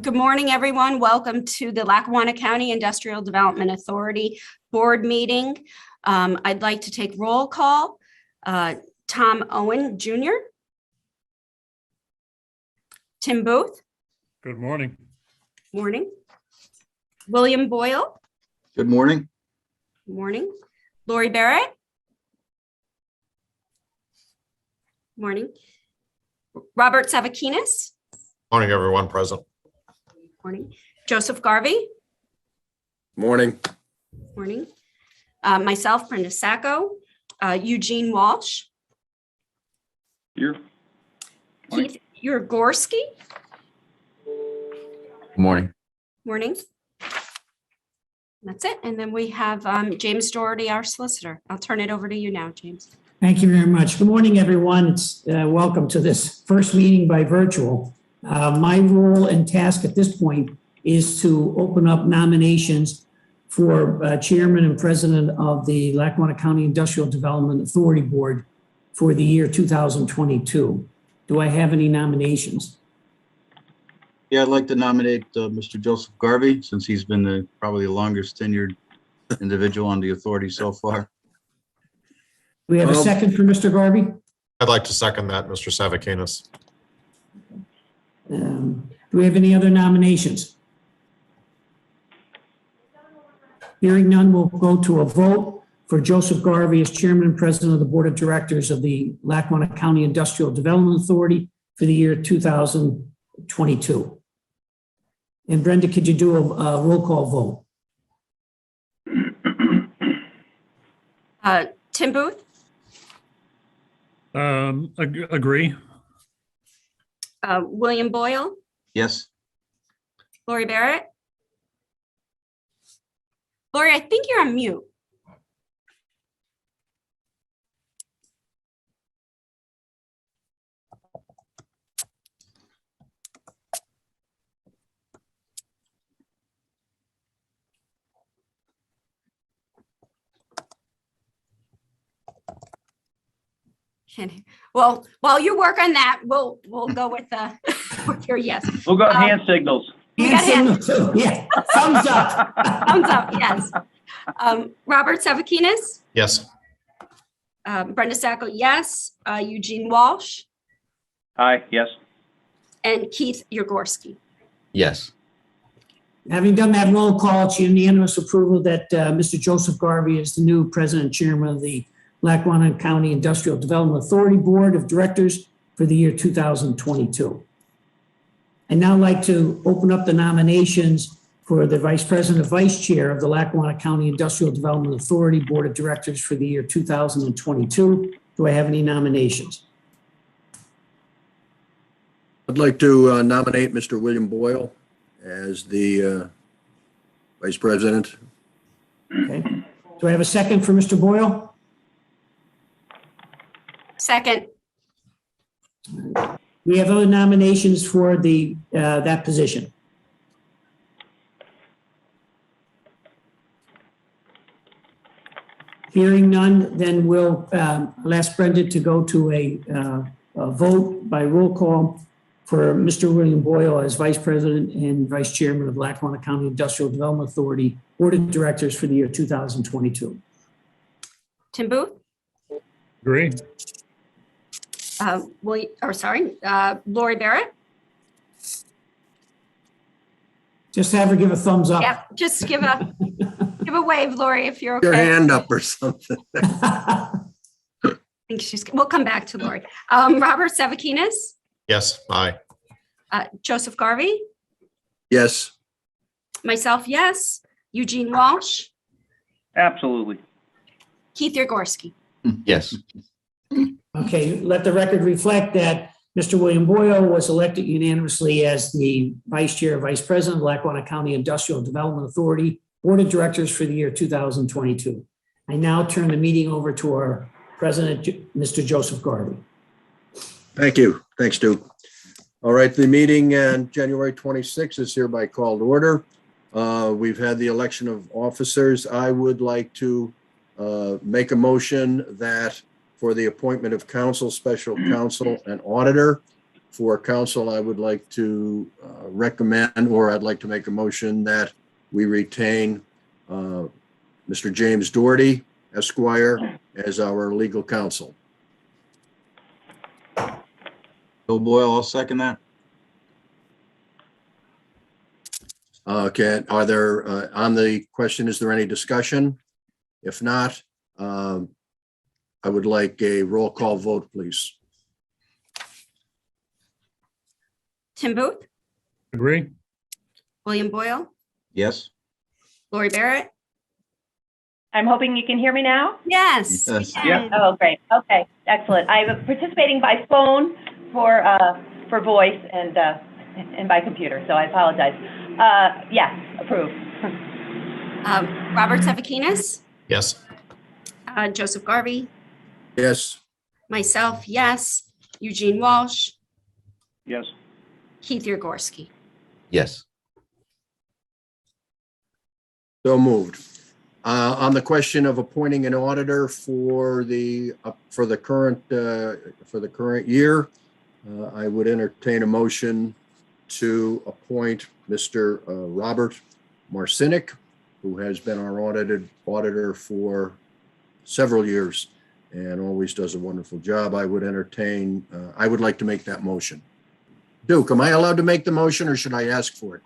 Good morning, everyone. Welcome to the Lackawanna County Industrial Development Authority Board meeting. I'd like to take roll call. Tom Owen Jr. Tim Booth. Good morning. Morning. William Boyle. Good morning. Morning. Lori Barrett. Morning. Robert Savakinis. Morning, everyone present. Morning. Joseph Garvey. Morning. Morning. Myself, Brenda Sacco. Eugene Walsh. Here. Keith Urgorski. Morning. Morning. That's it. And then we have James Doherty, our solicitor. I'll turn it over to you now, James. Thank you very much. Good morning, everyone. It's welcome to this first meeting by virtual. My role and task at this point is to open up nominations for chairman and president of the Lackawanna County Industrial Development Authority Board for the year 2022. Do I have any nominations? Yeah, I'd like to nominate Mr. Joseph Garvey, since he's been probably the longest tenured individual on the authority so far. Do we have a second for Mr. Garvey? I'd like to second that, Mr. Savakinis. Do we have any other nominations? Hearing none, we'll go to a vote for Joseph Garvey as chairman and president of the board of directors of the Lackawanna County Industrial Development Authority for the year 2022. And Brenda, could you do a roll call vote? Tim Booth. Agree. William Boyle. Yes. Lori Barrett. Lori, I think you're on mute. Well, while you work on that, we'll go with with your yes. We'll go hand signals. got Hand signal too. Yeah, thumbs up. Thumbs up, yes. Robert Savakinis. Yes. Brenda Sacco, yes. Eugene Walsh Aye, yes. and Keith Urgorski. Yes. Having done that roll call, it's unanimous approval that Mr. Joseph Garvey is the new president and chairman of the Lackawanna County Industrial Development Authority Board of Directors for the year 2022. I'd now like to open up the nominations for the vice president and vice chair of the Lackawanna County Industrial Development Authority Board of Directors for the year 2022. Do I have any nominations? I'd like to nominate Mr. William Boyle as the vice president. Okay. Do I have a second for Mr. Boyle? Second. We have other nominations for the that position. Hearing none, then we'll ask Brenda to go to a vote by roll call for Mr. William Boyle as vice president and vice chairman of Lackawanna County Industrial Development Authority Board of Directors for the year 2022. Tim Booth. Agree. Lori Barrett. Just have her give a thumbs up. Yeah, just give a wave, Lori, if you're okay. Your hand up or something. I think we'll come back to Lori. Robert Savakinis. Yes. Aye. Joseph Garvey. Yes. Myself, yes. Eugene Walsh. Absolutely. Keith Urgorski. Yes. Okay, let the record reflect that Mr. William Boyle was elected unanimously as the vice chair, vice president of Lackawanna County Industrial Development Authority Board of Directors for the year 2022. I now turn the meeting over to our president, Mr. Joseph Garvey. Thank you. Thanks, Stu. All right, the meeting on January 26th is hereby called to order. We've had the election of officers. I would like to make a motion that for the appointment of counsel, special counsel, and auditor, for council, I would like to recommend, or I'd like to make a motion that we retain Mr. James Doherty, Esquire, as our legal counsel. Bill Boyle, I'll second that. Okay, are there, on the question, is there any discussion? If not, I would like a roll call vote, please. Tim Booth, Agree. William Boyle, Yes? Lori Barrett. I'm hoping you can hear me now. Yes. we Yes. can. Oh, great. Okay, excellent. I'm participating by phone for voice and by computer, so I apologize. Yes, approved. Robert Safakinis, Yes. Joseph Garvey, Yes, myself, yes. Eugene Walsh, Yes. Keith Yagorski. Yes. so moved. On the question of appointing an auditor for the current year, I would entertain a motion to appoint Mr. Robert Marcinick, who has been our auditor for several years and always does a wonderful job. I would like to make that motion. Duke, am I allowed to make the motion or should I ask for it?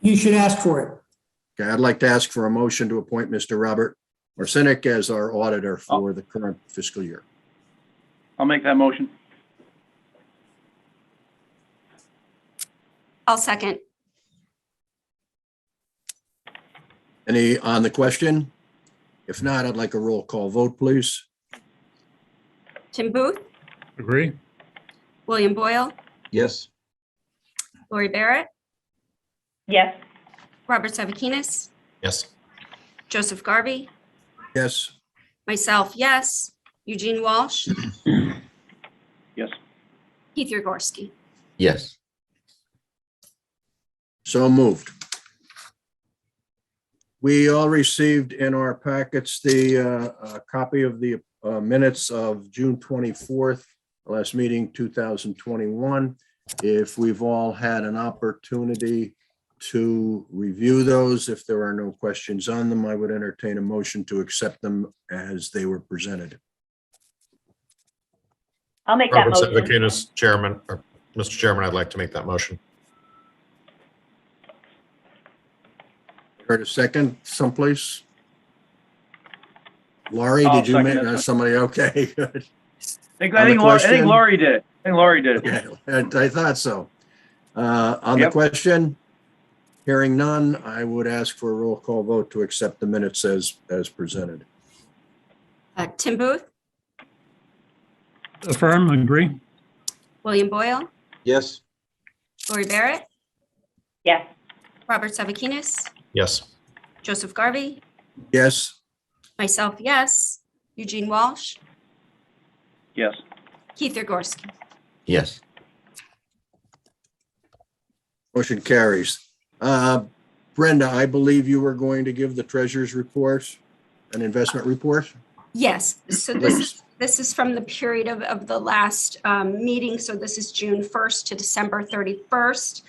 You should ask for it. Okay, I'd like to ask for a motion to appoint Mr. Robert Marcinick as our auditor for the current fiscal year. I'll make that motion. I'll second. Any on the question? If not, I'd like a roll call vote, please. Tim Booth, Agree. William Boyle, Yes? Lori Barrett, Yes, Robert Safakinis, Yes. Joseph Garvey, Yes, myself, yes. Eugene Walsh, Yes. Keith Yagorski. Yes. so moved. We all received in our packets the copy of the minutes of June 24th, last meeting, 2021. If we've all had an opportunity to review those, if there are no questions on them, I would entertain a motion to accept them as they were presented. I'll make that Robert motion. Safakinis, Chairman, or Mr. Chairman, I'd like to make that motion. Heard a second someplace? Laurie, I'll did you second make, this one. somebody, okay, good. I On the think question? Laurie did it. I think Laurie did it. Okay, I thought so. On the Yep. question, hearing none, I would ask for a roll call vote to accept the minutes as presented. Tim Booth, Affirm. Agree. William Boyle, Yes? Lori Barrett, Yes, Robert Safakinis, Yes. Joseph Garvey, Yes, myself, yes. Eugene Walsh, Yes. Keith Yagorski. Yes. motion carries. Brenda, I believe you were going to give the treasurer's report, an investment report? Yes, so this is from the period of the last meeting. So this is June 1st to December 31st.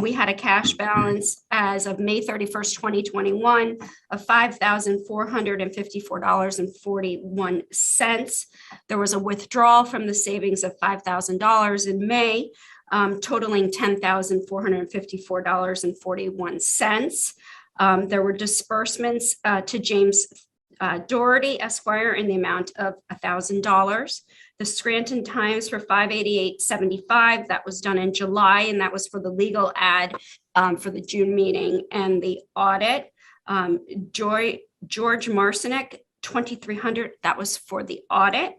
We had a cash balance as of May 31st, 2021 of $5,454.41. There was a withdrawal from the savings of $5,000 in May, totaling $10,454.41. There were disbursements to James Doherty, Esquire, in the amount of $1,000. The Scranton Times for $588.75, that was done in July, and that was for the legal ad for the June meeting. And the audit, George Marcinick, $2,300, that was for the audit.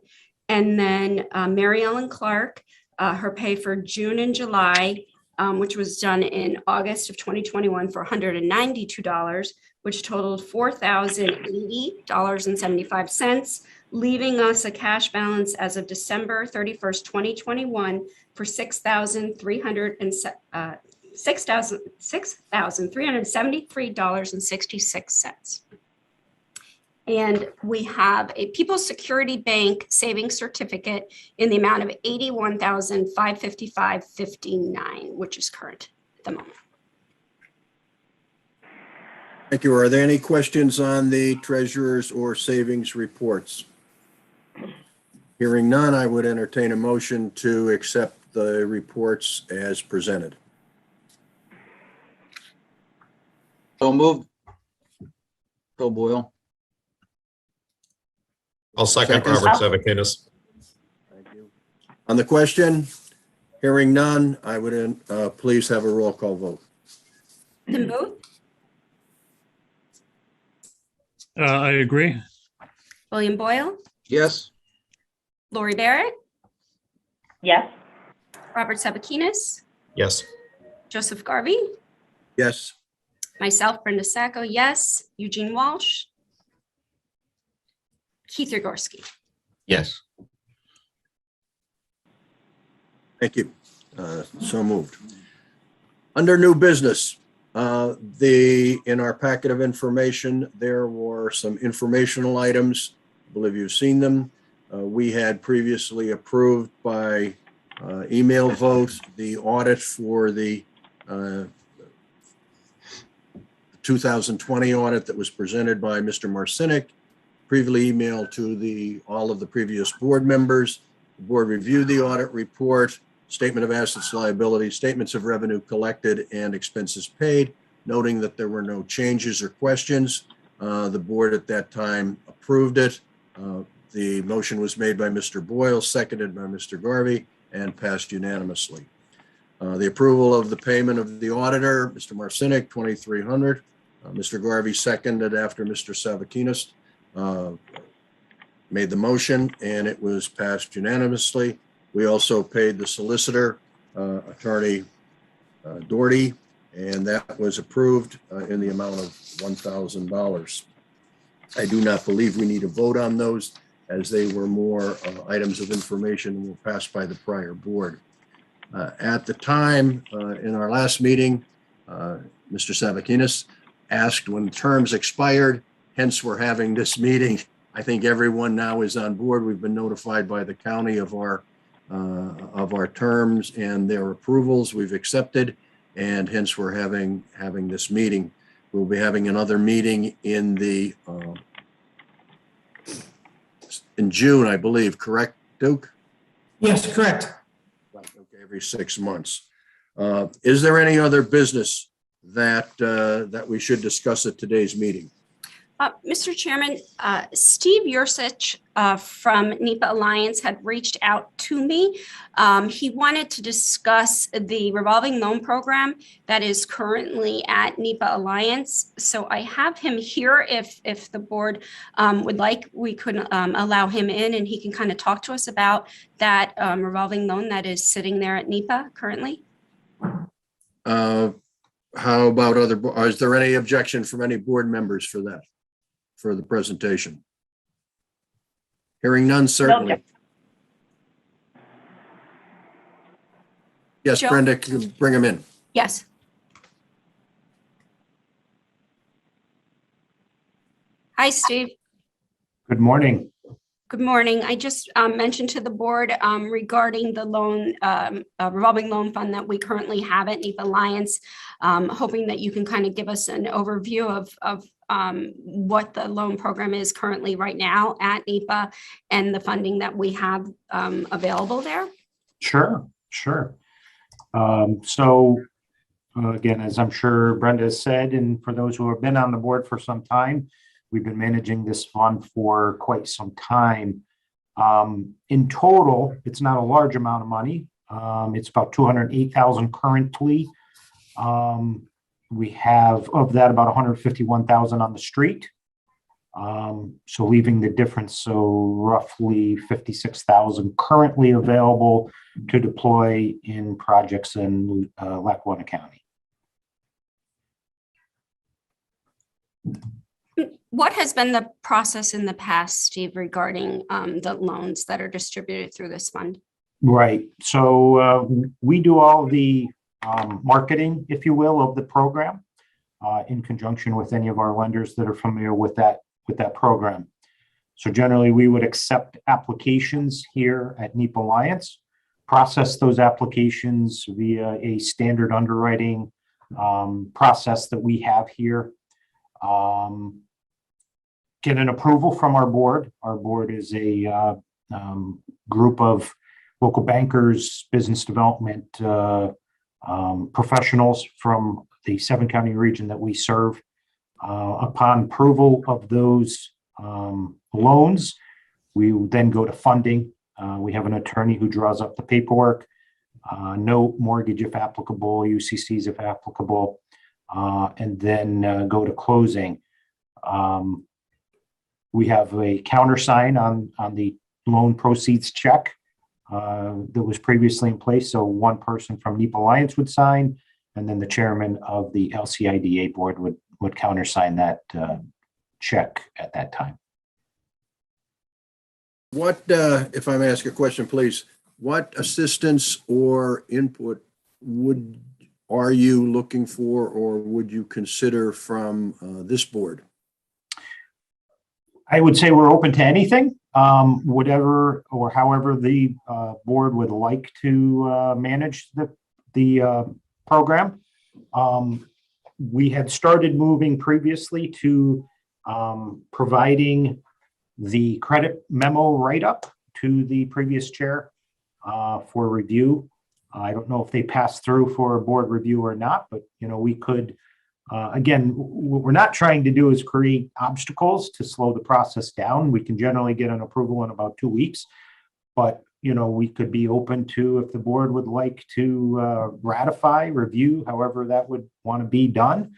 And then Mary Ellen Clark, her pay for June and July, which was done in August of 2021 for $192, which totaled $4,080.75, leaving us a cash balance as of December 31st, 2021 for $6,373.66. And we have a People's Security Bank savings certificate in the amount of $81,555.59, which is current at the moment. Thank you. Are there any questions on the treasurer's or savings reports? Hearing none, I would entertain a motion to accept the reports as presented. So moved. Bill Boyle. I'll second Second. Robert Savakinis. Thank you. On the question, hearing none, I would please have a roll call vote. Tim Booth, I agree. William Boyle, Yes. Lori Barrett, Yes. Robert Sabakinis, Yes. Joseph Garvey, Yes. myself, Brenda Sacco, yes. Eugene Walsh, Keith Yagorsky. Yes. Thank you. So moved. Under new business, in our packet of information, there were some informational items. I believe you've seen them. We had previously approved by email vote the audit for the 2020 audit that was presented by Mr. Marcinick, previously emailed to all of the previous board members. The board reviewed the audit report, statement of assets liability, statements of revenue collected, and expenses paid, noting that there were no changes or questions. The board at that time approved it. The motion was made by Mr. Boyle, seconded by Mr. Garvey, and passed unanimously. The approval of the payment of the auditor, Mr. Marcinick, $2,300. Mr. Garvey seconded after Mr. Savakinis made the motion, and it was passed unanimously. We also paid the solicitor, Attorney Doherty, and that was approved in the amount of $1,000. I do not believe we need to vote on those, as they were more items of information and were passed by the prior board. At the time, in our last meeting, Mr. Savakinis asked when terms expired, hence we're having this meeting. I think everyone now is on board. We've been notified by the county of our terms and their approvals we've accepted, and hence we're having this meeting. We'll be having another meeting in June, I believe, correct, Duke? Yes, correct. Right, okay, every 6 months. Is there any other business that we should discuss at today's meeting? Mr. Chairman, Steve Yursich from NEPA Alliance had reached out to me. He wanted to discuss the revolving loan program that is currently at NEPA Alliance. So I have him here. If the board would like, we could allow him in and he can kind of talk to us about that revolving loan that is sitting there at NEPA currently. How about is there any objection from any board members for that, for the presentation? Hearing none, certainly. No. Yes, Joe? Brenda, can you bring him in? Yes. Hi, Steve. Good morning. Good morning. I just mentioned to the board regarding the loan, revolving loan fund that we currently have at NEPA Alliance, hoping that you can kind of give us an overview of what the loan program is currently right now at NEPA and the funding that we have available there. Sure. Again, as I'm sure Brenda has said, and for those who have been on the board for some time, we've been managing this fund for quite some time. In total, it's not a large amount of money. It's about $208,000 currently. We have of that about $151,000 on the street. So leaving the difference, so roughly $56,000 currently available to deploy in projects in Lackawanna County. What has been the process in the past, Steve, regarding the loans that are distributed through this fund? Right. So we do all the marketing, if you will, of the program in conjunction with any of our lenders that are familiar with that with that program. So generally, we would accept applications here at NEP Alliance, process those applications via a standard underwriting process that we have here. Get an approval from our board. Our board is a group of local bankers, business development professionals from the 7-county region that we serve. Upon approval of those loans, we will then go to funding. We have an attorney who draws up the paperwork, note mortgage if applicable, UCCs if applicable, and then go to closing. We have a countersign on the loan proceeds check that was previously in place. So one person from NEP Alliance would sign, and then the chairman of the LCIDA board would countersign that check at that time. What, if I may ask a question, please, what assistance or input are you looking for, or would you consider from this board? I would say we're open to anything, whatever or however the board would like to manage the program. We had started moving previously to providing the credit memo write-up to the previous chair for review. I don't know if they passed through for a board review or not, but we could. Again, what we're not trying to do is create obstacles to slow the process down. We can generally get an approval in about 2 weeks, but we could be open to, if the board would like to ratify, review, however that would want to be done,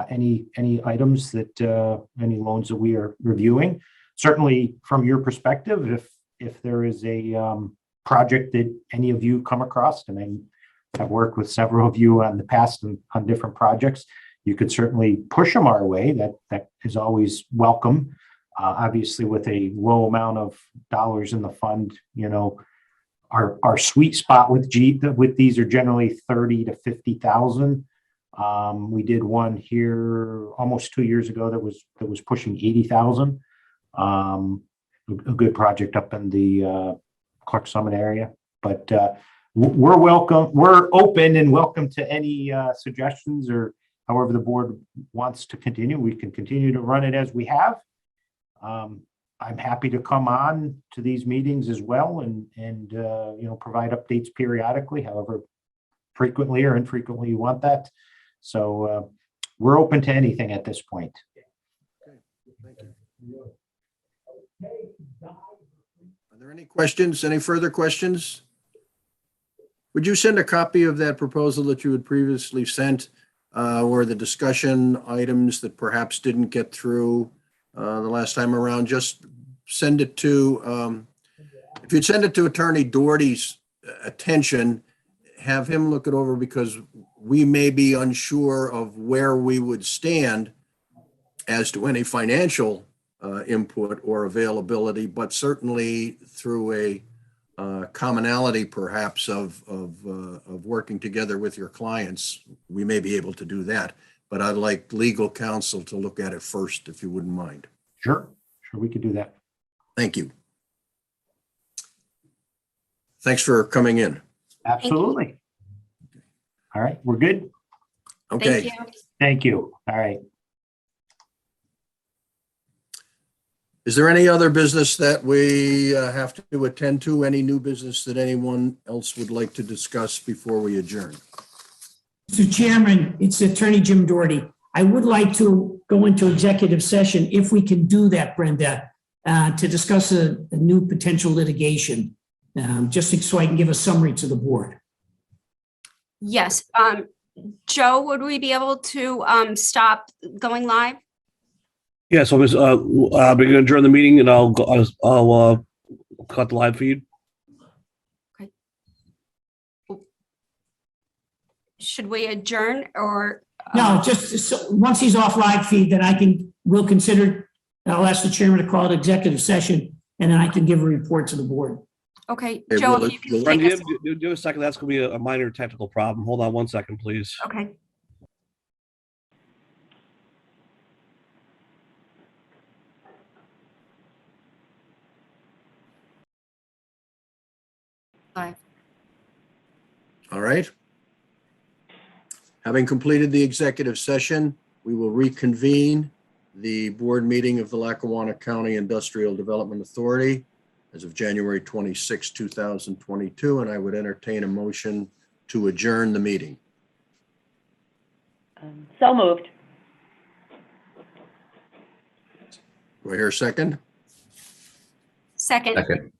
any items that any loans that we are reviewing. Certainly, from your perspective, if there is a project that any of you come across, and I've worked with several of you on the past on different projects, you could certainly push them our way. That is always welcome. Obviously, with a low amount of dollars in the fund, our sweet spot with these are generally 30 to 50,000. We did one here almost 2 years ago that was pushing 80,000. A good project up in the Clark Summit area, but we're welcome. We're open and welcome to any suggestions, or however the board wants to continue. We can continue to run it as we have. I'm happy to come on to these meetings as well and provide updates periodically, however frequently or infrequently you want that. So we're open to anything at this point. Okay, thank you. Are there any questions? Any further questions? Would you send a copy of that proposal that you had previously sent, or the discussion items that perhaps didn't get through the last time around? Just send it to, if you'd send it to Attorney Doherty's attention, have him look it over, because we may be unsure of where we would stand as to any financial input or availability, but certainly through a commonality perhaps of working together with your clients, we may be able to do that. But I'd like legal counsel to look at it first, if you wouldn't mind. Sure, we could do that. Thank you. Thanks for coming in. Absolutely. All right, we're good. Okay. Thank you. Thank you. All right. Is there any other business that we have to attend to? Any new business that anyone else would like to discuss before we adjourn? Mr. Chairman, it's Attorney Jim Doherty. I would like to go into executive session, if we can do that, Brenda, to discuss a new potential litigation, just so I can give a summary to the board. Yes. Joe, would we be able to stop going live? Yeah, so we're going to adjourn the meeting, and I'll cut the live feed. Okay. Should we adjourn or? No, just so, once he's off live feed, then we'll consider, I'll ask the chairman to call it executive session, and then I can give a report to the board. Okay, Hey, Joe, will if it- you can will it- take us. Give a second. That's going to be a minor technical problem. Hold on 1 second, please. Okay. 5. All right. Having completed the executive session, we will reconvene the board meeting of the Lackawanna County Industrial Development Authority as of January 26, 2022, and I would entertain a motion to adjourn the meeting. So moved. Do I hear a second? Second. Second.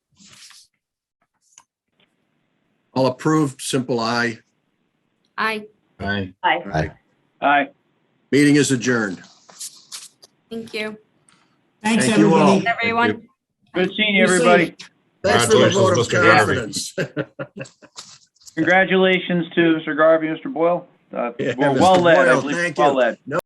All approved, simple aye. Aye. Aye. Aye. Aye. Aye. Meeting is adjourned. Thank you. Thanks, Thank you all. everybody. Everyone. Good seeing you, Be safe. everybody. Thanks for the vote of Congratulations, Mr. Garvey. confidence. Congratulations to Mr. Garvey, Mr. Boyle. Yeah, Well Mr. led, I Boyle, believe, thank well you. led. No